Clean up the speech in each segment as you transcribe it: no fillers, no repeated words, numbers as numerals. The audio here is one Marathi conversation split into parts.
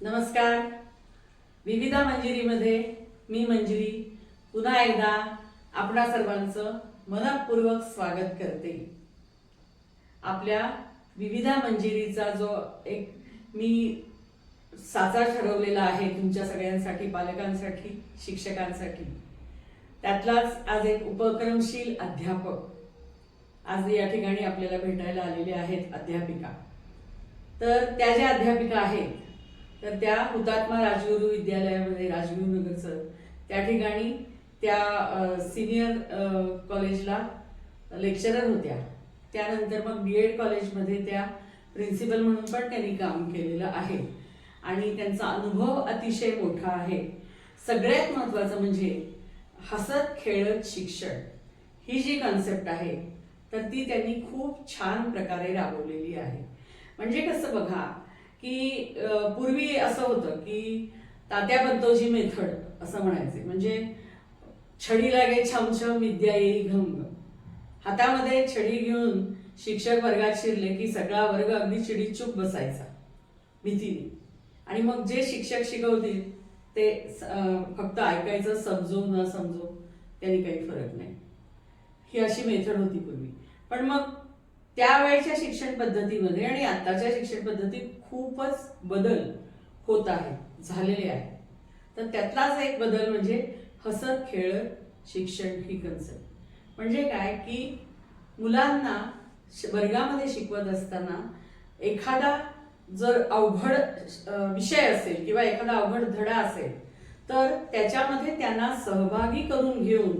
नमस्कार. विविधा मंजिरीमध्ये मी मंजिरी पुन्हा एकदा आपणा सर्वांचं मनपूर्वक स्वागत करते. आपल्या विविधा मंजिरीचा जो एक मी साचा ठरवलेला आहे तुमच्या सगळ्यांसाठी, पालकांसाठी, शिक्षकांसाठी, त्यातलाच आज एक उपक्रमशील अध्यापक आज या ठिकाणी आपल्याला भेटायला आलेले आहेत. अध्यापिका, तर त्या ज्या अध्यापिका आहेत तर त्या हुतात्मा राजगुरू विद्यालयामध्ये, राजगुरू नगरचं, त्या ठिकाणी त्या सिनियर कॉलेजला लेक्चरर होत्या. त्यानंतर मग BEd कॉलेजमध्ये त्या प्रिन्सिपल म्हणून पण त्यांनी काम केलेलं आहे आणि त्यांचा अनुभव अतिशय मोठा आहे. सगळ्यात महत्त्वाचं म्हणजे हसत खेळत शिक्षण ही जी कॉन्सेप्ट आहे तर ती त्यांनी खूप छान प्रकारे राबवलेली आहे. म्हणजे कसं बघा की पूर्वी असं होतं की तात्या पंतोजी मेथड असं म्हणायचे, म्हणजे छडी लागे छमछम विद्या येई घमघम. हातामध्ये छडी घेऊन शिक्षक वर्गात शिरले की सगळा वर्ग अगदी चिडीचूप बसायचा भीतीने, आणि मग जे शिक्षक शिकवतील ते फक्त ऐकायचं, समजो न समजो त्यांनी काही फरक नाही. ही अशी मेथड होती पूर्वी. पण मग त्यावेळच्या शिक्षण पद्धतीमध्ये आणि आताच्या शिक्षण पद्धतीत खूपच बदल होत आहे, झालेले आहे. तर त्यातलाच एक बदल म्हणजे हसत खेळत शिक्षण ही कन्सेप्ट. म्हणजे काय की मुलांना वर्गामध्ये शिकवत असताना एखादा जर अवघड विषय असेल किंवा एखादा अवघड धडा असेल तर त्याच्यामध्ये त्यांना सहभागी करून घेऊन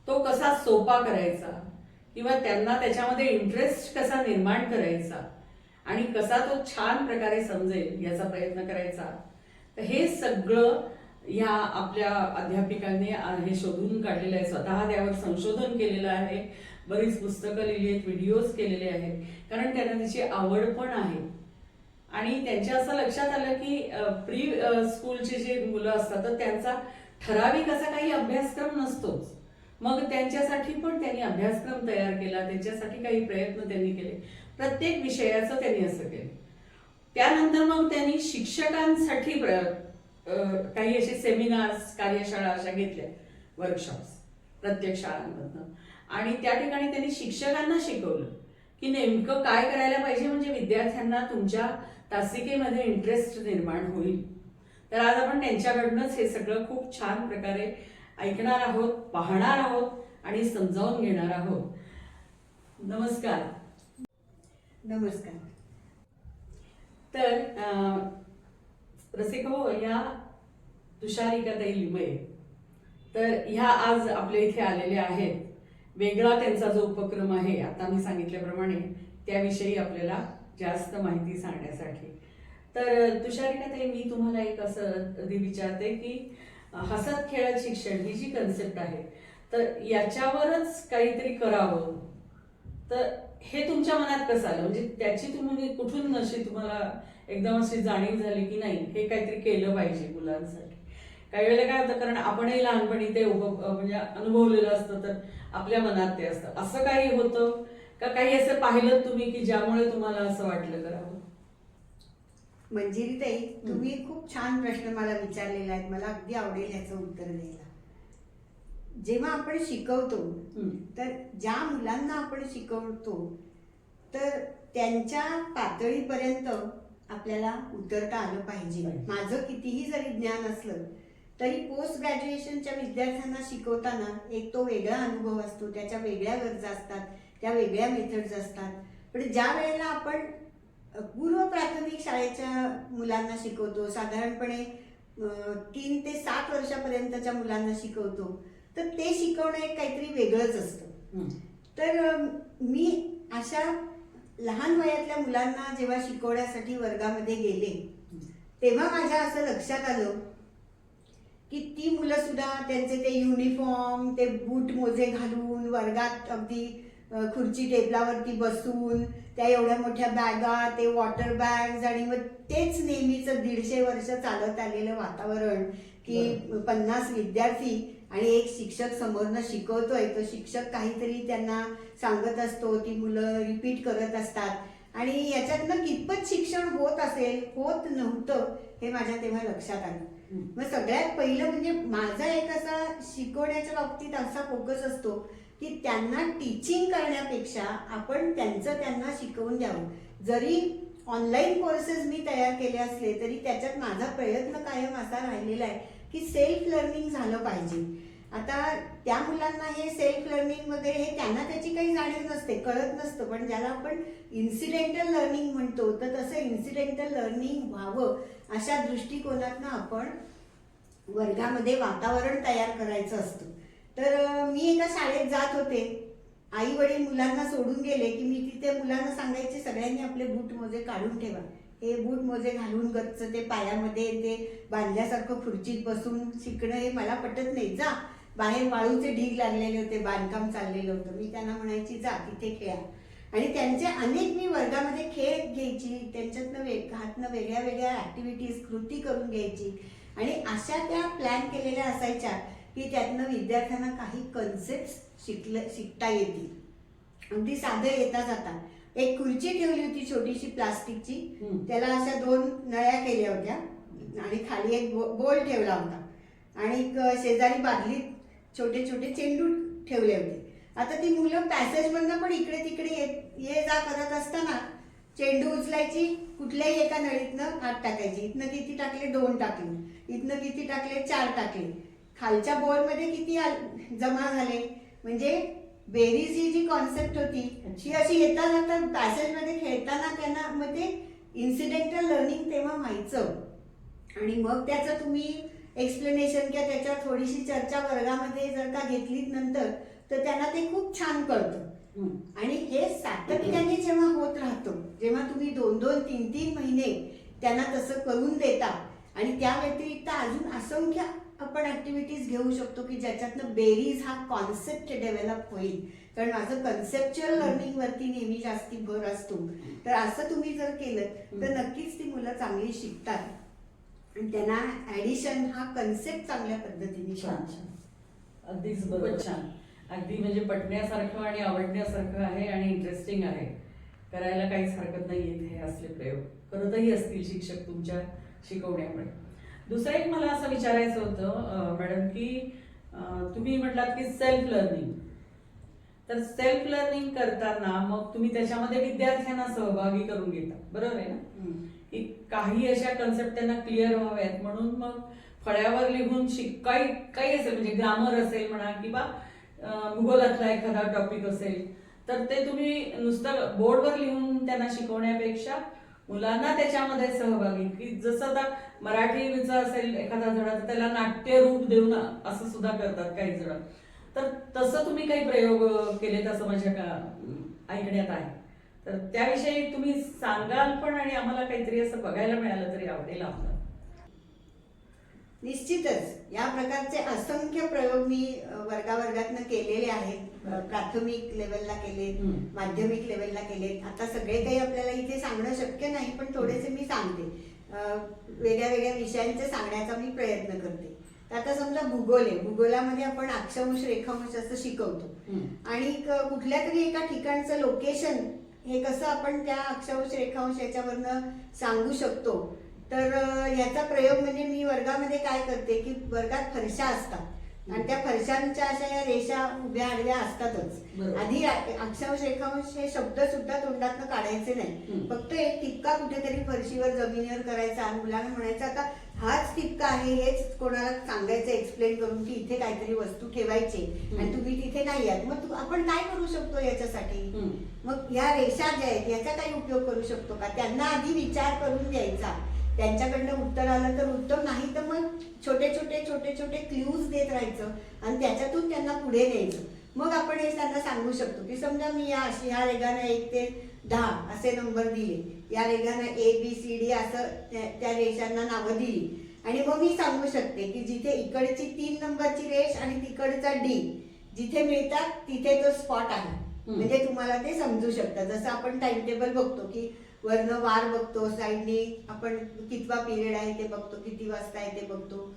तो कसा सोपा करायचा किंवा त्यांना त्याच्यामध्ये इंटरेस्ट कसा निर्माण करायचा आणि कसा तो छान प्रकारे समजेल याचा प्रयत्न करायचा. तर हे सगळं ह्या आपल्या अध्यापिकांनी हे शोधून काढलेलं आहे. स्वतः त्यावर संशोधन केलेलं आहे, बरीच पुस्तकं लिहिली आहेत, व्हिडिओज केलेले आहेत, कारण त्यांना त्याची आवड पण आहे. आणि त्यांच्या असं लक्षात आलं की प्री स्कूलचे जे मुलं असतात तर त्यांचा ठराविक असा काही अभ्यासक्रम नसतोच. मग त्यांच्यासाठी पण त्यांनी अभ्यासक्रम तयार केला, त्यांच्यासाठी काही प्रयत्न त्यांनी केले, प्रत्येक विषयाचं त्यांनी असं केलं. त्यानंतर मग त्यांनी शिक्षकांसाठी काही असे सेमिनार्स, कार्यशाळा अशा घेतल्या, वर्कशॉप्स प्रत्येक शाळांमधनं, आणि त्या ठिकाणी त्यांनी शिक्षकांना शिकवलं की नेमकं काय करायला पाहिजे म्हणजे विद्यार्थ्यांना तुमच्या तासिकेमध्ये इंटरेस्ट निर्माण होईल. तर आज आपण त्यांच्याकडनंच हे सगळं खूप छान प्रकारे ऐकणार आहोत, पाहणार आहोत आणि समजावून घेणार आहोत. नमस्कार. नमस्कार. तर रसिको, या तुषारिकाताई लिमये तर ह्या आज आपल्या इथे आलेल्या आहेत. वेगळा त्यांचा जो उपक्रम आहे, आता मी सांगितल्याप्रमाणे त्याविषयी आपल्याला जास्त माहिती सांगण्यासाठी. तर तुषारिकाताई, मी तुम्हाला एक असं विचारते की हसत खेळत शिक्षण ही जी कन्सेप्ट आहे तर याच्यावरच काहीतरी करावं, तर हे तुमच्या मनात कसं आलं? म्हणजे त्याची तुम्ही कुठून अशी तुम्हाला एकदम अशी जाणीव झाली की नाही हे काहीतरी केलं पाहिजे मुलांसाठी? काही वेळेला काय होतं, कारण आपणही लहानपणी ते म्हणजे अनुभवलेलं असतं तर आपल्या मनात ते असतं. असं काही होतं का, काही असं पाहिलं तुम्ही की ज्यामुळे तुम्हाला असं वाटलं करावं? मंजिरीताई, तुम्ही खूप छान प्रश्न मला विचारलेला आहे. मला अगदी आवडेल ह्याचं उत्तर द्यायला. जेव्हा आपण शिकवतो तर ज्या मुलांना आपण शिकवतो तर त्यांच्या पातळीपर्यंत आपल्याला उतरता आलं पाहिजे. माझं कितीही जरी ज्ञान असलं तरी पोस्ट ग्रॅज्युएशनच्या विद्यार्थ्यांना शिकवताना एक तो वेगळा अनुभव असतो, त्याच्या वेगळ्या गरजा असतात, त्या वेगळ्या मेथड्स असतात. पण ज्या वेळेला आपण पूर्व प्राथमिक शाळेच्या मुलांना शिकवतो, साधारणपणे 3 ते 7 वर्षापर्यंतच्या मुलांना शिकवतो, तर ते शिकवणं एक काहीतरी वेगळंच असतं. तर मी अशा लहान वयातल्या मुलांना जेव्हा शिकवण्यासाठी वर्गामध्ये गेले तेव्हा माझ्या असं लक्षात आलं की ती मुलं सुद्धा त्यांचे ते युनिफॉर्म, ते बूट मोजे घालून वर्गात अगदी खुर्ची टेबलावरती बसून त्या एवढ्या मोठ्या बॅगा, ते वॉटर बॅग्स, आणि मग तेच नेहमीच 150 वर्ष चालत आलेलं वातावरण की 50 विद्यार्थी आणि एक शिक्षक समोरनं शिकवतोय, तो शिक्षक काहीतरी त्यांना सांगत असतो, ती मुलं रिपीट करत असतात आणि याच्यातनं कितपत शिक्षण होत असेल, होत नव्हतं हे माझ्या तेव्हा लक्षात आलं. मग सगळ्यात पहिलं म्हणजे माझा एक असा शिकवण्याच्या बाबतीत असा फोकस असतो की त्यांना टीचिंग करण्यापेक्षा आपण त्यांना शिकवून द्यावं. जरी ऑनलाईन कोर्सेस मी तयार केले असले तरी त्याच्यात माझा प्रयत्न कायम असा राहिलेला आहे की सेल्फ लर्निंग झालं पाहिजे. आता त्या मुलांना हे सेल्फ लर्निंग वगैरे हे त्यांना त्याची काही जाणीव नसते, कळत नसतं, पण ज्याला आपण इन्सिडेंटल लर्निंग म्हणतो तर तसं इन्सिडेंटल लर्निंग व्हावं अशा दृष्टिकोनातनं आपण वर्गामध्ये वातावरण तयार करायचं असतं. तर मी एका शाळेत जात होते, आई वडील मुलांना सोडून गेले की मी तिथे मुलांना सांगायचे सगळ्यांनी आपले बूट मोजे काढून ठेवा. हे बूट मोजे घालून गच्च ते पायामध्ये ते बांधल्यासारखं खुर्चीत बसून शिकणं हे मला पटत नाही. जा, बाहेर वाळूचे ढीग लागलेले होते, बांधकाम चाललेलं होतं. मी त्यांना म्हणायची जा तिथे खेळा. आणि त्यांचे अनेक मी वर्गामध्ये खेळ घ्यायची, त्यांच्यातनं हातनं वेगळ्या वेगळ्या ऍक्टिव्हिटीज कृती करून घ्यायची. आणि अशा त्या प्लॅन केलेल्या असायच्या की त्यातनं विद्यार्थ्यांना काही कन्सेप्ट शिकता येतील. अगदी साधं येता जाता एक खुर्ची ठेवली होती छोटीशी प्लास्टिकची, त्याला अशा 2 नळ्या केल्या होत्या आणि खाली एक बोल ठेवला होता आणि शेजारी बादलीत छोटे छोटे चेंडू ठेवले होते. आता ती मुलं पॅसेज मधनं पण इकडे तिकडे ये जा करत असताना चेंडू उचलायची, कुठल्याही एका नळीतनं हात टाकायची. इथनं किती टाकले 2 टाकले, इथनं किती टाकले 4 टाकले, खालच्या बोलमध्ये किती जमा झाले. म्हणजे बेरीज ही जी कॉन्सेप्ट होती ही अशी येता जाता पॅसेजमध्ये खेळताना त्यांना मग ते इन्सिडेंटल लर्निंग तेव्हा व्हायचं. आणि मग त्याचं तुम्ही एक्सप्लेनेशन किंवा त्याच्यावर थोडीशी चर्चा वर्गामध्ये जर का घेतलीत नंतर तर त्यांना ते खूप छान कळतं. आणि हे सातत्याने जेव्हा होत राहतो, जेव्हा तुम्ही 2-2, 3-3 महिने त्यांना तसं करून देता आणि त्या व्यतिरिक्त अजून असंख्य आपण ऍक्टिव्हिटीज घेऊ शकतो की ज्याच्यातनं बेरीज हा कॉन्सेप्ट डेव्हलप होईल. कारण माझं कन्सेप्च्युअल लर्निंग वरती नेहमी जास्ती भर असतो. तर असं तुम्ही जर केलं तर नक्कीच ती मुलं चांगली शिकतात आणि त्यांना ऍडिशन हा कन्सेप्ट चांगल्या पद्धतीने छान, अगदीच बरोबर, छान, अगदी म्हणजे पटण्यासारखं आणि आवडण्यासारखं आहे आणि इंटरेस्टिंग आहे. करायला काहीच हरकत नाहीये हे असले प्रयोग करतही असतील शिक्षक तुमच्या शिकवण्यामुळे. दुसरं एक मला असं विचारायचं होतं मॅडम की तुम्ही म्हटलात की सेल्फ लर्निंग, तर सेल्फ लर्निंग करताना मग तुम्ही त्याच्यामध्ये विद्यार्थ्यांना सहभागी करून घेता, बरोबर आहे ना? की काही अशा कन्सेप्ट त्यांना क्लिअर व्हाव्यात म्हणून मग फळ्यावर लिहून काही असेल म्हणजे ग्रामर असेल म्हणा किंवा भूगोलातला एखादा टॉपिक असेल तर ते तुम्ही नुसतं बोर्डवर लिहून त्यांना शिकवण्यापेक्षा मुलांना त्याच्यामध्ये सहभागी, की जसं आता मराठीचं असेल एखादा धडा तर त्याला नाट्य रूप देऊन असं सुद्धा करतात काही जण. तर तसं तुम्ही काही प्रयोग केलेत असं माझ्या ऐकण्यात आहे. तर त्याविषयी तुम्ही सांगाल पण आणि आम्हाला काहीतरी असं बघायला मिळालं तरी आवडेल आम्हाला. निश्चितच या प्रकारचे असंख्य प्रयोग मी वर्गावर्गातनं केलेले आहेत. प्राथमिक लेवलला केलेत, माध्यमिक लेवलला केलेत. आता सगळे काही आपल्याला इथे सांगणं शक्य नाही, पण थोडेसे मी सांगते. वेगळ्या वेगळ्या विषयांचे सांगण्याचा मी प्रयत्न करते. आता समजा भूगोल आहे, भूगोलामध्ये आपण अक्षांश रेखांश असं शिकवतो आणि कुठल्या तरी एका ठिकाणचं लोकेशन हे कसं आपण त्या अक्षांश रेखांश याच्यावरनं सांगू शकतो. तर याचा प्रयोग म्हणजे मी वर्गामध्ये काय करते की वर्गात फरशा असतात आणि त्या फरशांच्या अशा या रेषा उभ्या आडव्या असतातच. आधी अक्षांश रेखांश हे शब्द सुद्धा तोंडातनं काढायचे नाही, फक्त एक टिपका कुठेतरी फरशीवर जमिनीवर करायचा आणि मुलांना म्हणायचं आता हाच टिपका आहे, हेच कोणाला सांगायचं एक्सप्लेन करून की इथे काहीतरी वस्तू ठेवायची आणि तुम्ही तिथे नाही आहात, मग आपण काय करू शकतो याच्यासाठी. मग या रेषा ज्या आहेत याचा काही उपयोग करू शकतो का, त्यांना आधी विचार करून द्यायचा. त्यांच्याकडनं उत्तर आलं तर उत्तर, नाही तर मग छोटे छोटे छोटे छोटे क्ल्यूज देत राहायचं आणि त्याच्यातून त्यांना पुढे न्यायचं. मग आपण हे त्यांना सांगू शकतो की समजा मी ह्या रेघानं 1 ते 10 असे नंबर दिले, या रेघानं ABCD असं त्या रेषांना नावं दिली आणि मग मी सांगू शकते की जिथे इकडची 3 नंबरची रेष आणि तिकडचा D जिथे मिळतात तिथे तो स्पॉट आहे. म्हणजे तुम्हाला ते समजू शकतं. जसं आपण टाइम टेबल बघतो की वरनं वार बघतो, साईडने आपण कितवा पिरियड आहे ते बघतो, किती वाजता आहे ते बघतो.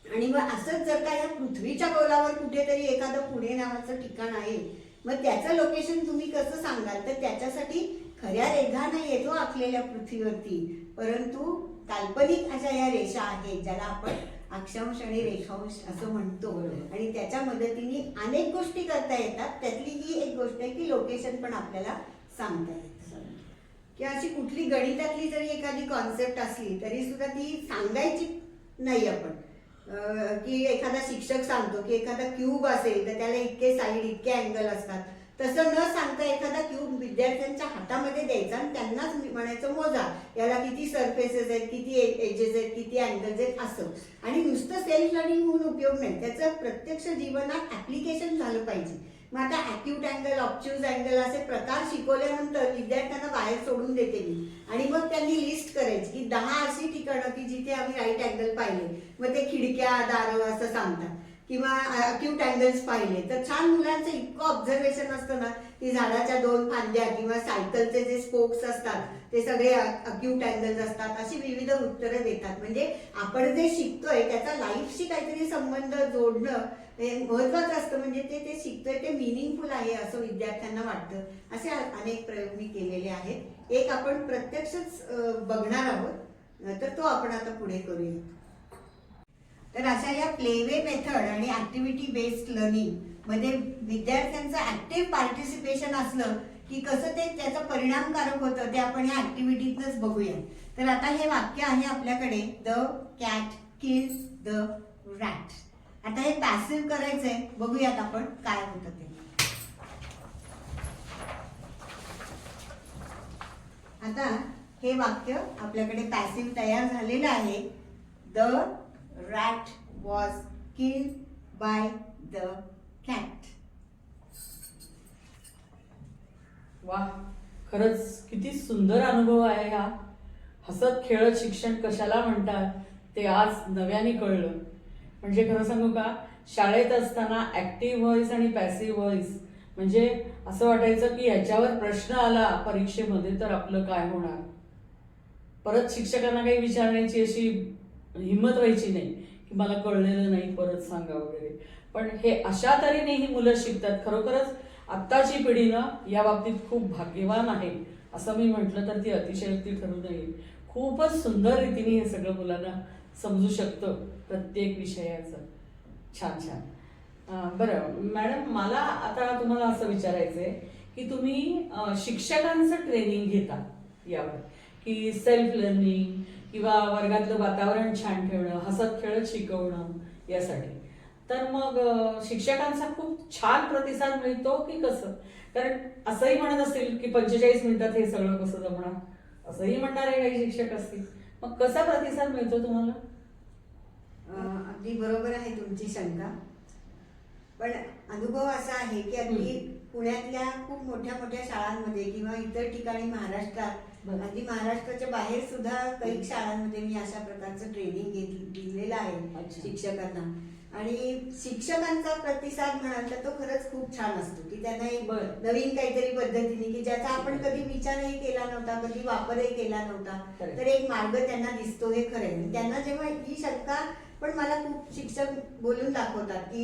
आणि मग असंच जर का या पृथ्वीच्या गोलावर कुठेतरी एखादं पुणे नावाचं ठिकाण आहे, मग त्याचं लोकेशन तुम्ही कसं सांगाल, तर त्याच्यासाठी खऱ्या रेघा नाही येतो आखलेल्या पृथ्वीवरती, परंतु काल्पनिक अशा या रेषा आहेत ज्याला आपण अक्षांश आणि रेखांश असं म्हणतो, आणि त्याच्या मदतीने अनेक गोष्टी करता येतात. त्यातली ही एक गोष्ट आहे की लोकेशन पण आपल्याला सांगता येतं. किंवा अशी कुठली गणितातली जरी एखादी कॉन्सेप्ट असली तरी सुद्धा ती सांगायची नाही आपण, की एखादा शिक्षक सांगतो की एखादा क्यूब असेल तर त्याला इतके साईड इतके अँगल असतात, तसं न सांगता एखादा क्यूब विद्यार्थ्यांच्या हातामध्ये द्यायचा आणि त्यांनाच म्हणायचं मोजा याला किती सरफेसेस आहेत, किती एजेस आहेत, किती अँगल्स आहेत असं. आणि नुसतं सेल्फ लर्निंग होऊन उपयोग नाही, त्याचं प्रत्यक्ष जीवनात ऍप्लिकेशन झालं पाहिजे. मग आता ॲक्यूट अँगल, ऑब्च्यूज अँगल असे प्रकार शिकवल्यानंतर विद्यार्थ्यांना बाहेर सोडून देते मी, आणि मग त्यांनी लिस्ट करायची की 10 अशी ठिकाणं की जिथे आम्ही राईट अँगल पाहिले, मग ते खिडक्या दारं असं सांगतात, किंवा अक्यूट अँगल्स पाहिले. तर छान मुलांचं इतकं ऑब्झर्वेशन असतं ना की झाडाच्या 2 फांद्या किंवा सायकलचे जे स्पोक्स असतात ते सगळे अक्यूट अँगल्स असतात, अशी विविध उत्तरं देतात. म्हणजे आपण जे शिकतोय त्याचा लाईफशी काहीतरी संबंध जोडणं हे महत्वाचं असतं. म्हणजे ते शिकतोय ते मिनिंगफुल आहे असं विद्यार्थ्यांना वाटतं. असे अनेक प्रयोग मी केलेले आहेत. एक आपण प्रत्यक्षच बघणार आहोत, तर तो आपण आता पुढे करूया. तर अशा या प्लेवे मेथड आणि ऍक्टिव्हिटी बेस्ड लर्निंग मध्ये विद्यार्थ्यांचं ऍक्टिव्ह पार्टिसिपेशन असलं की कसं ते त्याचा परिणामकारक होतं ते आपण या ऍक्टिव्हिटीतच बघूया. तर आता हे वाक्य आहे आपल्याकडे, the cat killed the rat. आता हे पॅसिव्ह करायचंय, बघूयात आपण काय होतं ते. आता हे वाक्य आपल्याकडे पॅसिव्ह तयार झालेलं आहे. The rat was killed by the cat. वा, खरंच किती सुंदर अनुभव आहे हा. हसत खेळत शिक्षण कशाला म्हणतात ते आज नव्याने कळलं. म्हणजे खरं सांगू का, शाळेत असताना ऍक्टिव्ह व्हॉइस आणि पॅसिव्ह व्हॉइस म्हणजे असं वाटायचं की ह्याच्यावर प्रश्न आला परीक्षेमध्ये तर आपलं काय होणार. परत शिक्षकांना काही विचारण्याची अशी हिंमत व्हायची नाही की मला कळलेलं नाही परत सांगा वगैरे. पण हे अशा तऱ्हेने ही मुलं शिकतात. खरोखरच आत्ताची पिढी ना या बाबतीत खूप भाग्यवान आहे असं मी म्हटलं तर ती अतिशयोक्ती ठरू नये. खूपच सुंदर रीतीने हे सगळं मुलांना समजू शकतं प्रत्येक विषयाचं. छान छान. बरं मॅडम, मला आता तुम्हाला असं विचारायचंय की तुम्ही शिक्षकांचं ट्रेनिंग घेता यावर, की सेल्फ लर्निंग किंवा वर्गातलं वातावरण छान ठेवणं, हसत खेळत शिकवणं यासाठी. तर मग शिक्षकांचा खूप छान प्रतिसाद मिळतो की कसं? कारण असंही म्हणत असतील की 45 मिनिटात हे सगळं कसं जमणार, असंही म्हणणारे काही शिक्षक असतील. मग कसा प्रतिसाद मिळतो तुम्हाला? अगदी बरोबर आहे तुमची शंका. पण अनुभव असा आहे की अगदी पुण्यातल्या खूप मोठ्या मोठ्या शाळांमध्ये किंवा इतर ठिकाणी महाराष्ट्रात, अगदी महाराष्ट्राच्या बाहेर सुद्धा काही शाळांमध्ये मी अशा प्रकारचं ट्रेनिंग दिलेलं आहे शिक्षकांना. आणि शिक्षकांचा प्रतिसाद म्हणाल तर तो खरंच खूप छान असतो की त्यांना एक नवीन काहीतरी पद्धतीने की ज्याचा आपण कधी विचारही केला नव्हता, कधी वापरही केला नव्हता, तर एक मार्ग त्यांना दिसतो. हे खरं. त्यांना जेव्हा ही शंका, पण मला खूप शिक्षक बोलून दाखवतात की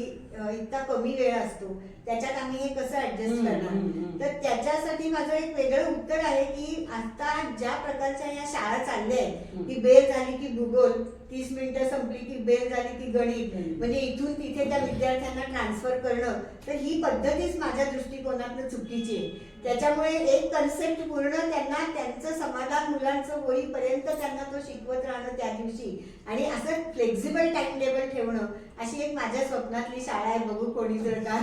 इतका कमी वेळ असतो त्याच्यात आम्ही हे कसं ऍडजस्ट करणार. तर त्याच्यासाठी माझं एक वेगळं उत्तर आहे की आता ज्या प्रकारच्या या शाळा चालल्या आहेत की बेल झाली की भूगोल, 30 मिनिटं संपली की बेल झाली की गणित, म्हणजे इथून तिथे त्या विद्यार्थ्यांना ट्रान्सफर करणं, तर ही पद्धतीच माझ्या दृष्टिकोनातून चुकीची आहे. त्याच्यामुळे एक कन्सेप्ट पूर्ण त्यांना त्यांचं समाधान मुलांचं होईपर्यंत त्यांना तो शिकवत राहणं त्या दिवशी, आणि असं फ्लेक्झिबल टाइम टेबल ठेवणं, अशी एक माझ्या स्वप्नातली शाळा आहे. बघू कोणी जर का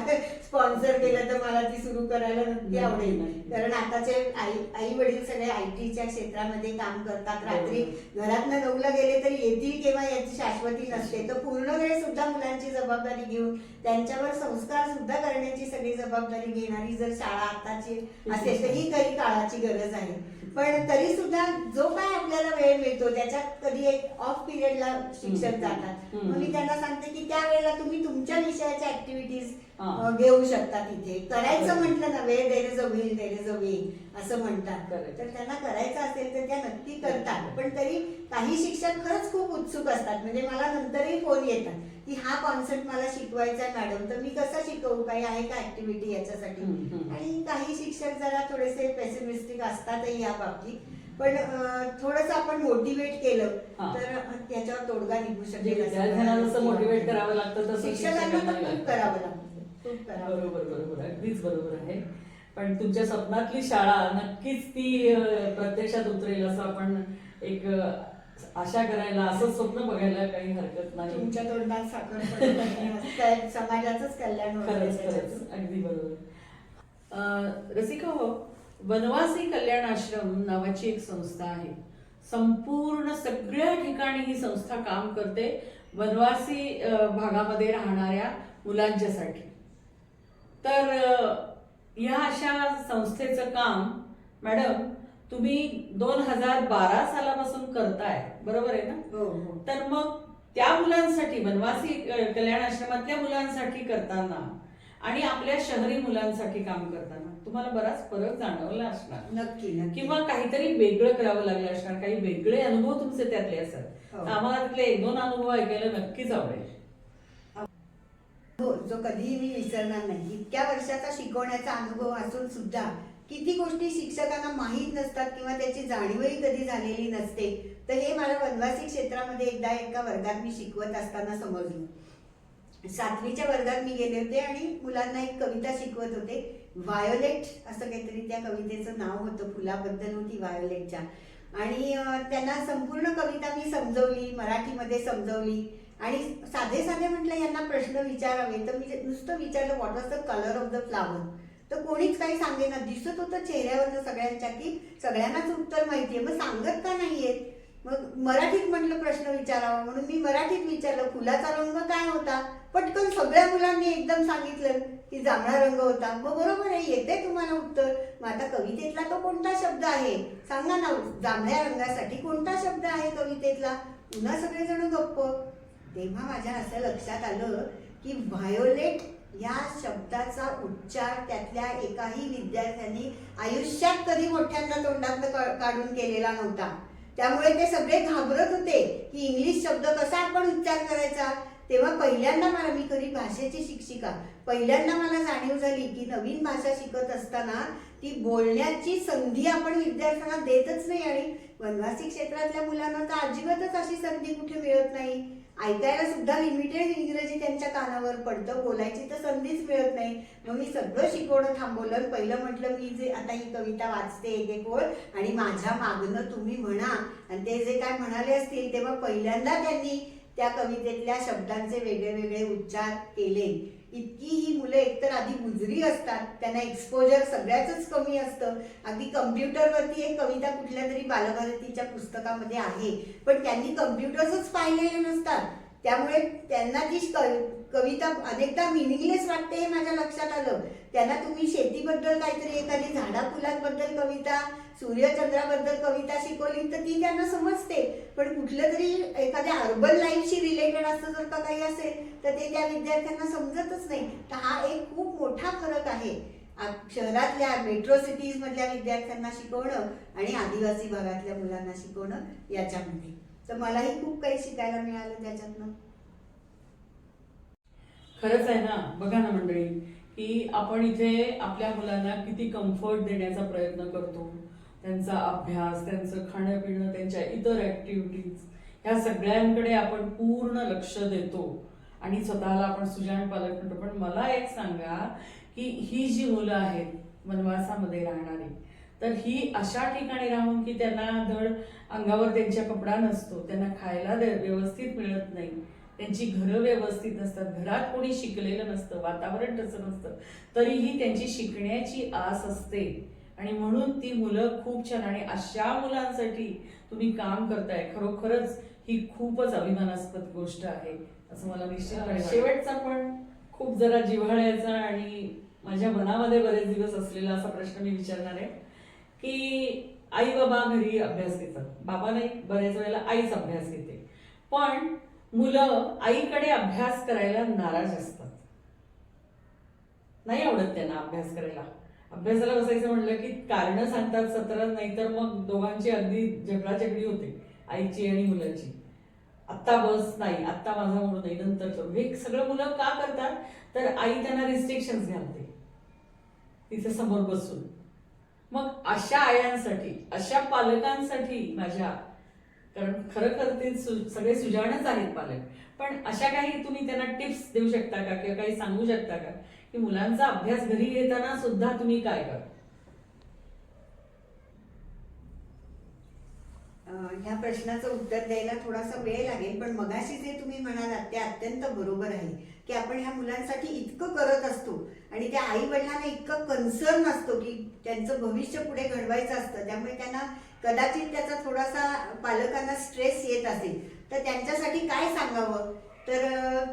स्पॉन्सर केलं तर मला ती सुरू करायला नक्की आवडेल. कारण आताचे आई वडील सगळे IT च्या क्षेत्रामध्ये काम करतात. रात्री घरातनं 9ला गेले तरी येतील केव्हा याची शाश्वती नसते. तर पूर्ण वेळ सुद्धा मुलांची जबाबदारी घेऊन त्यांच्यावर संस्कार सुद्धा करण्याची सगळी जबाबदारी घेणारी जर शाळा आताची असेल तर ही काही काळाची गरज आहे. पण तरी सुद्धा जो काय आपल्याला वेळ मिळतो त्याच्यात कधी एक ऑफ पिरियडला शिक्षक जातात. मग मी त्यांना सांगते की त्या वेळेला तुम्ही तुमच्या विषयाच्या ऍक्टिव्हिटीज घेऊ शकता. तिथे करायचं म्हटलं ना, where there is a will there is a way असं म्हणतात. तर त्यांना करायचं असेल तर त्या नक्की करतात. पण तरी काही शिक्षक खरंच खूप उत्सुक असतात. म्हणजे मला नंतरही फोन येतात की हा कॉन्सेप्ट मला शिकवायचा आहे मॅडम, तर मी कसं शिकवू, काही आहे का ऍक्टिव्हिटी याच्यासाठी. आणि काही शिक्षक जरा थोडेसे पेसिमिस्टिक असतातही या बाबतीत. पण थोडंसं आपण मोटिवेट केलं हा. तर त्याच्यावर तोडगा निघू म्हणजे शकेल असं विद्यार्थ्यांना मला जसं वाटतं. मोटिवेट करावं लागतं तसं शिक्षकांना तर शिक्षकांनाही खूप लागतं. करावं लागतं, खूप करावं लागतं. बरोबर बरोबर अगदीच बरोबर आहे. पण तुमच्या स्वप्नातली शाळा नक्कीच ती प्रत्यक्षात उतरेल असं आपण एक आशा करायला, असं स्वप्न बघायला काही हरकत नाही. तुमच्या तोंडात साखर पडेल आणि असं काय समाजाचंच कल्याण होईल खरंच त्याच्यातून. खरंच अगदी बरोबर. रसिका हो, वनवासी कल्याण आश्रम नावाची एक संस्था आहे. संपूर्ण सगळ्या ठिकाणी ही संस्था काम करते वनवासी भागामध्ये राहणाऱ्या मुलांच्यासाठी. तर या अशा संस्थेचं काम मॅडम तुम्ही 2012 सालापासून करताय, बरोबर आहे ना? हो हो. तर मग त्या मुलांसाठी, वनवासी कल्याण आश्रमातल्या मुलांसाठी करताना आणि आपल्या शहरी मुलांसाठी काम करताना तुम्हाला बराच फरक जाणवला असणार, नक्की नक्की. किंवा काहीतरी वेगळं करावं लागलं असणार, काही वेगळे अनुभव तुमचे त्यातले असतात. हो. तर आम्हाला त्यातले 1-2 अनुभव ऐकायला नक्कीच आवडेल. हो, जो कधीही मी विसरणार नाही. इतक्या वर्षाचा शिकवण्याचा अनुभव असून सुद्धा किती गोष्टी शिक्षकांना माहीत नसतात किंवा त्याची जाणीवही कधी झालेली नसते. तर हे मला वनवासी क्षेत्रामध्ये एकदा एका वर्गात मी शिकवत असताना समजलं. 7वीच्या वर्गात मी गेले होते आणि मुलांना एक कविता शिकवत होते. व्हायोलेट असं काहीतरी त्या कवितेचं नाव होतं, फुलाबद्दल होती व्हायोलेटच्या. आणि त्यांना संपूर्ण कविता मी समजवली, मराठीमध्ये समजवली. आणि साधे साधे म्हटलं यांना प्रश्न विचारावे, तर मी नुसतं विचारलं what was the colour of the flower. तर कोणीच काही सांगेना. दिसत होतं चेहऱ्यावरनं सगळ्यांच्या की सगळ्यांनाच उत्तर माहितीये, मग सांगत का नाहीयेत. मग मराठीत म्हटलं प्रश्न विचारावा म्हणून मी मराठीत विचारलं फुलाचा रंग काय होता. पटकन सगळ्या मुलांनी एकदम सांगितलं की जांभळा रंग होता. मग बरोबर आहे, येते तुम्हाला उत्तर. मग आता कवितेतला तो कोणता शब्द आहे सांगा ना, जांभळ्या रंगासाठी कोणता शब्द आहे कवितेतला. पुन्हा सगळेजण गप्प. तेव्हा माझ्या असं लक्षात आलं की व्हायोलेट या शब्दाचा उच्चार त्यातल्या एकाही विद्यार्थ्यांनी आयुष्यात कधी मोठ्यांदा तोंडातनं काढून केलेला नव्हता. त्यामुळे ते सगळे घाबरत होते की इंग्लिश शब्द कसा आपण उच्चार करायचा. तेव्हा पहिल्यांदा मला, मी खरी भाषेची शिक्षिका, पहिल्यांदा मला जाणीव झाली की नवीन भाषा शिकत असताना ती बोलण्याची संधी आपण विद्यार्थ्यांना देतच नाही. आणि वनवासी क्षेत्रातल्या मुलांना तर अजिबातच अशी संधी कुठे मिळत नाही. ऐकायला सुद्धा लिमिटेड इंग्रजी त्यांच्या कानावर पडतं, बोलायची तर संधीच मिळत नाही. मग मी सगळं शिकवणं थांबवलं. पहिलं म्हटलं मी जे आता ही कविता वाचते एक एक ओळ आणि माझ्या मागणं तुम्ही म्हणा. आणि ते जे काय म्हणाले असतील तेव्हा पहिल्यांदा त्यांनी त्या कवितेतल्या शब्दांचे वेगळे वेगळे उच्चार केले. इतकी ही मुलं एकतर आधी बुजरी असतात, त्यांना एक्सपोजर सगळ्याच कमी असतं. अगदी कम्प्युटरवरती एक कविता कुठल्या तरी बालभारतीच्या पुस्तकामध्ये आहे, पण त्यांनी कम्प्युटर्सच पाहिलेले नसतात. त्यामुळे त्यांना ती कविता अनेकदा मिनिंगलेस वाटते हे माझ्या लक्षात आलं. त्यांना तुम्ही शेतीबद्दल काहीतरी एखादी झाडाफुलांबद्दल कविता, सूर्यचंद्राबद्दल कविता शिकवली तर ती त्यांना समजते. पण कुठलं तरी एखाद्या अर्बन लाईफशी रिलेटेड असं जर का काही असेल तर ते त्या विद्यार्थ्यांना समजतच नाही. तर हा एक खूप मोठा फरक आहे शहरातल्या मेट्रो सिटीज मधल्या विद्यार्थ्यांना शिकवणं आणि आदिवासी भागातल्या मुलांना शिकवणं याच्यामध्ये. तर मलाही खूप काही शिकायला मिळालं त्याच्यातनं. खरंच आहे ना. बघा ना मंडळी, की आपण इथे आपल्या मुलांना किती कम्फर्ट देण्याचा प्रयत्न करतो. त्यांचा अभ्यास, त्यांचं खाणं पिणं, त्यांच्या इतर ऍक्टिव्हिटीज, ह्या सगळ्यांकडे आपण पूर्ण लक्ष देतो आणि स्वतःला आपण सुजाण पालक म्हणतो. पण मला एक सांगा की ही जी मुलं आहेत वनवासामध्ये राहणारी, तर ही अशा ठिकाणी राहून की त्यांना धड अंगावर त्यांच्या कपडा नसतो, त्यांना खायला व्यवस्थित मिळत नाही, त्यांची घरं व्यवस्थित नसतात, घरात कोणी शिकलेलं नसतं, वातावरण तसं नसतं, तरीही त्यांची शिकण्याची आस असते. आणि म्हणून ती मुलं खूप छान, आणि अशा मुलांसाठी तुम्ही काम करताय. खरोखरच ही खूपच अभिमानास्पद गोष्ट आहे असं मला निश्चितपणे. शेवटचा पण खूप जरा जिव्हाळ्याचा आणि माझ्या मनामध्ये बरेच दिवस असलेला असा प्रश्न मी विचारणार आहे की आई बाबा घरी अभ्यास घेतात, बाबा नाही, बऱ्याच वेळेला आईच अभ्यास घेते, पण मुलं आईकडे अभ्यास करायला नाराज असतात, नाही आवडत त्यांना अभ्यास करायला. अभ्यासाला बसायचं म्हटलं की कारण सांगतात 17, नाहीतर मग दोघांची अगदी झगडाझगडी होते, आईची आणि मुलाची. आत्ता बस नाही, आत्ता माझा मूड नाही, नंतर करू. हे सगळं मुलं का करतात, तर आई त्यांना रिस्ट्रिक्शन्स घालते तिथे समोर बसून. मग अशा आयांसाठी, अशा पालकांसाठी माझ्या, कारण खरं ते सगळे सुजाणच आहेत पालक, पण अशा काही तुम्ही त्यांना टिप्स देऊ शकता का किंवा काही सांगू शकता का की मुलांचा अभ्यास घरी घेताना सुद्धा तुम्ही काय करा? ह्या प्रश्नाचं उत्तर द्यायला थोडासा वेळ लागेल, पण मगाशी जे तुम्ही म्हणालात ते अत्यंत बरोबर आहे की आपण ह्या मुलांसाठी इतकं करत असतो आणि त्या आई वडिलांना इतकं कन्सर्न असतो की त्यांचं भविष्य पुढे घडवायचं असतं, त्यामुळे त्यांना कदाचित त्याचा थोडासा पालकांना स्ट्रेस येत असेल, तर त्यांच्यासाठी काय सांगावं? तर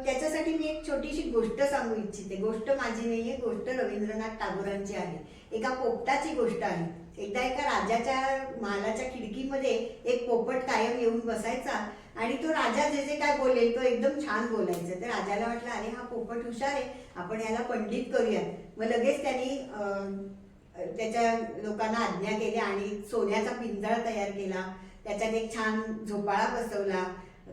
त्याच्यासाठी मी एक छोटीशी गोष्ट सांगू इच्छिते. गोष्ट माझी नाहीये, गोष्ट रवींद्रनाथ टागोरांची आहे. एका पोपटाची गोष्ट आहे. एकदा एका राजाच्या महालाच्या खिडकीमध्ये एक पोपट कायम येऊन बसायचा आणि तो राजा जे जे काय बोलेल तो एकदम छान बोलायचा. तर राजाला वाटलं, अरे हा पोपट हुशार आहे, आपण याला पंडित करूया. मग लगेच त्यांनी त्याच्या लोकांना आज्ञा केली आणि सोन्याचा पिंजरा तयार केला, त्याच्यात एक छान झोपाळा बसवला,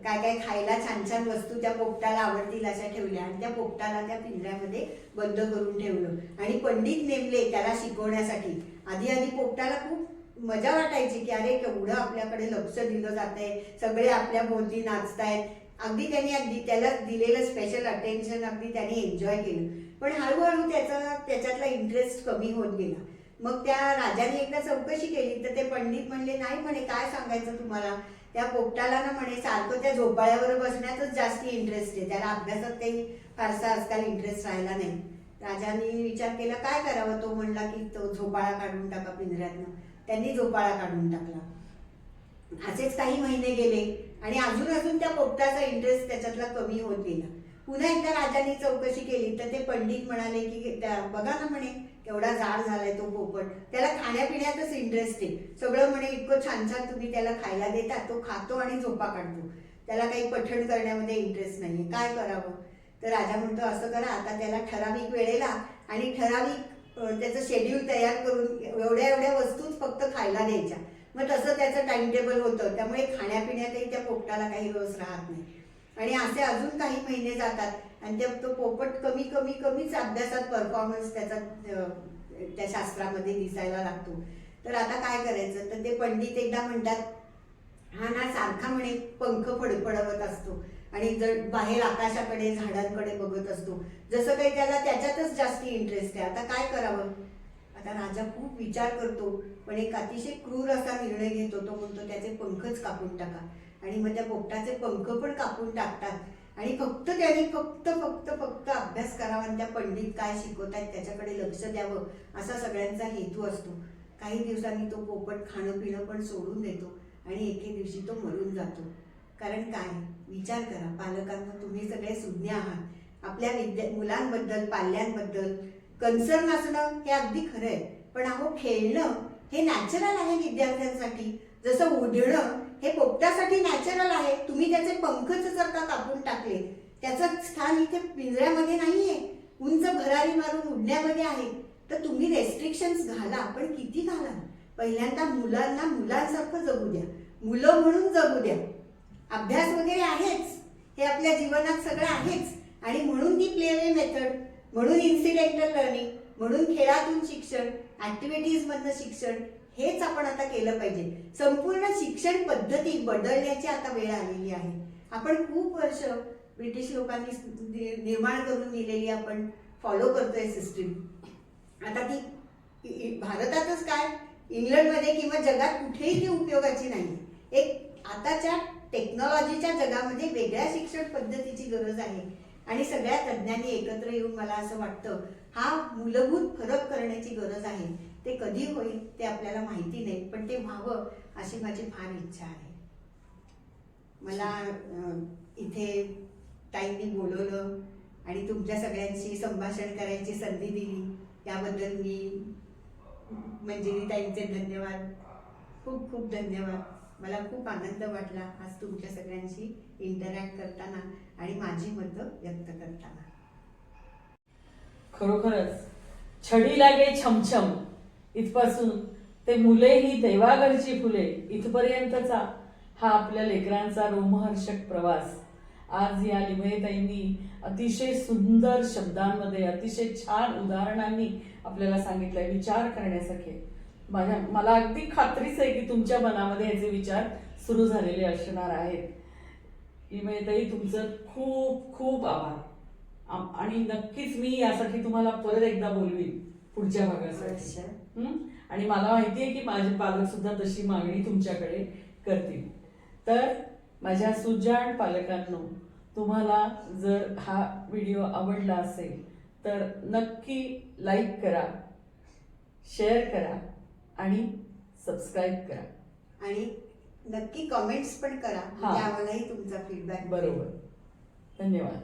काय काय खायला छान छान वस्तू त्या पोपटाला आवडतील अशा ठेवल्या आणि त्या पोपटाला त्या पिंजऱ्यामध्ये बंद करून ठेवलं आणि पंडित नेमले त्याला शिकवण्यासाठी. आधी पोपटाला खूप मजा वाटायची की अरे केवढं आपल्याकडे लक्ष दिलं जातंय, सगळे आपल्या भोवती नाचतायत. अगदी त्याला दिलेलं स्पेशल अटेन्शन अगदी त्याने एन्जॉय केलं. पण हळूहळू त्याच्यातला इंटरेस्ट कमी होत गेला. मग त्या राजाने एकदा चौकशी केली तर ते पंडित म्हणले, नाही म्हणे, काय सांगायचं तुम्हाला, त्या पोपटाला ना म्हणे सारखं त्या झोपाळ्यावर बसण्यातच जास्ती इंटरेस्ट आहे, त्याला अभ्यासात काही फारसा आजकाल इंटरेस्ट राहिला नाही. राजाने विचार केला काय करावं. तो म्हणला की तो झोपाळा काढून टाका पिंजऱ्यातनं. त्यांनी झोपाळा काढून टाकला. असेच काही महिने गेले आणि अजून त्या पोपटाचा इंटरेस्ट त्याच्यातला कमी होत गेला. पुन्हा एकदा राजाने चौकशी केली तर ते पंडित म्हणाले की बघा ना म्हणे, केवढा जाड झालाय तो पोपट, त्याला खाण्यापिण्यातच इंटरेस्ट आहे, सगळं म्हणे इतकं छान छान तुम्ही त्याला खायला देता, तो खातो आणि झोपा काढतो, त्याला काही पठण करण्यामध्ये इंटरेस्ट नाहीये, काय करावं? तर राजा म्हणतो, असं करा, आता त्याला ठराविक वेळेला आणि ठराविक त्याचं शेड्यूल तयार करून एवढ्या वस्तूच फक्त खायला द्यायच्या. मग तसं त्याचं टाइम टेबल होतं, त्यामुळे खाण्यापिण्यातही त्या पोपटाला काही रस राहत नाही. आणि असे अजून काही महिने जातात आणि तो पोपट कमीच अभ्यासात परफॉर्मन्स त्याचा त्या शास्त्रामध्ये दिसायला लागतो. तर आता काय करायचं? तर ते पंडित एकदा म्हणतात, हा ना सारखा म्हणे पंख फडफडवत असतो आणि जर बाहेर आकाशाकडे झाडांकडे बघत असतो, जसं काही त्याला त्याच्यातच जास्ती इंटरेस्ट आहे, आता काय करावं? आता राजा खूप विचार करतो, पण एक अतिशय क्रूर असा निर्णय घेतो. तो म्हणतो त्याचे पंखच कापून टाका. आणि मग त्या पोपटाचे पंख पण कापून टाकतात आणि त्याने फक्त अभ्यास करावा आणि त्या पंडित काय शिकवतायत त्याच्याकडे लक्ष द्यावं, असा सगळ्यांचा हेतू असतो. काही दिवसांनी तो पोपट खाणं पिणं पण सोडून देतो आणि एके दिवशी तो मरून जातो. कारण काय? विचार करा पालकांना, तुम्ही सगळे सुज्ञ आहात, आपल्या मुलांबद्दल पाल्यांबद्दल कन्सर्न असणं हे अगदी खरं आहे. पण खेळणं हे नॅचरल आहे विद्यार्थ्यांसाठी, जसं उडणं हे पोपटासाठी नॅचरल आहे. तुम्ही त्याचे पंखच जर का कापून टाकले, त्याचं स्थान इथे पिंजऱ्यामध्ये नाहीये, उंच भरारी मारून उडण्यामध्ये आहे. तर तुम्ही रेस्ट्रिक्शन्स घाला, पण किती घाला? पहिल्यांदा मुलांना मुलांसारखं जगू द्या, मुलं म्हणून जगू द्या. अभ्यास वगैरे आहेच, हे आपल्या जीवनात सगळं आहेच, आणि म्हणून ती प्लेवे मेथड, म्हणून इन्सिडेंटल लर्निंग, म्हणून खेळातून शिक्षण, ऍक्टिव्हिटीज मधनं शिक्षण, हेच आपण आता केलं पाहिजे. संपूर्ण शिक्षण पद्धती बदलण्याची आता वेळ आलेली आहे. आपण खूप वर्ष ब्रिटिश लोकांनी निर्माण करून दिलेली आपण फॉलो करतोय सिस्टीम. आता ती भारतातच काय, इंग्लंडमध्ये किंवा जगात कुठेही ती उपयोगाची नाही. एक आताच्या टेक्नॉलॉजीच्या जगामध्ये वेगळ्या शिक्षण पद्धतीची गरज आहे आणि सगळ्या तज्ज्ञांनी एकत्र येऊन मला असं वाटतं हा मूलभूत फरक करण्याची गरज आहे. ते कधी होईल ते आपल्याला माहिती नाही, पण ते व्हावं अशी माझी फार इच्छा आहे. मला इथे ताईंनी बोलवलं आणि तुमच्या सगळ्यांशी संभाषण करायची संधी दिली, याबद्दल मी मंजिरी ताईंचे धन्यवाद, खूप खूप धन्यवाद. मला खूप आनंद वाटला आज तुमच्या सगळ्यांशी इंटरॅक्ट करताना आणि माझी मतं व्यक्त करताना. खरोखरच छडी लागे छमछम इथपासून ते मुले ही देवाघरची फुले इथपर्यंतचा हा आपल्या लेकरांचा रोमहर्षक प्रवास आज या लिमयेताईंनी अतिशय सुंदर शब्दांमध्ये, अतिशय छान उदाहरणांनी आपल्याला सांगितलंय. विचार करण्यासारखे. मला अगदी खात्रीच आहे की तुमच्या मनामध्ये याचे विचार सुरू झालेले असणार आहेत. इमयताई, तुमचं खूप खूप आभार. आणि नक्कीच मी यासाठी तुम्हाला परत एकदा बोलवीन पुढच्या भागासाठी. आणि मला माहिती आहे की माझे पालक सुद्धा तशी मागणी तुमच्याकडे करतील. तर माझ्या सुजाण पालकांनो, तुम्हाला जर हा व्हिडिओ आवडला असेल तर नक्की लाईक करा, शेअर करा आणि सबस्क्राईब करा. आणि नक्की कमेंट्स पण करा, म्हणजे आम्हालाही तुमचा फीडबॅक. बरोबर. धन्यवाद.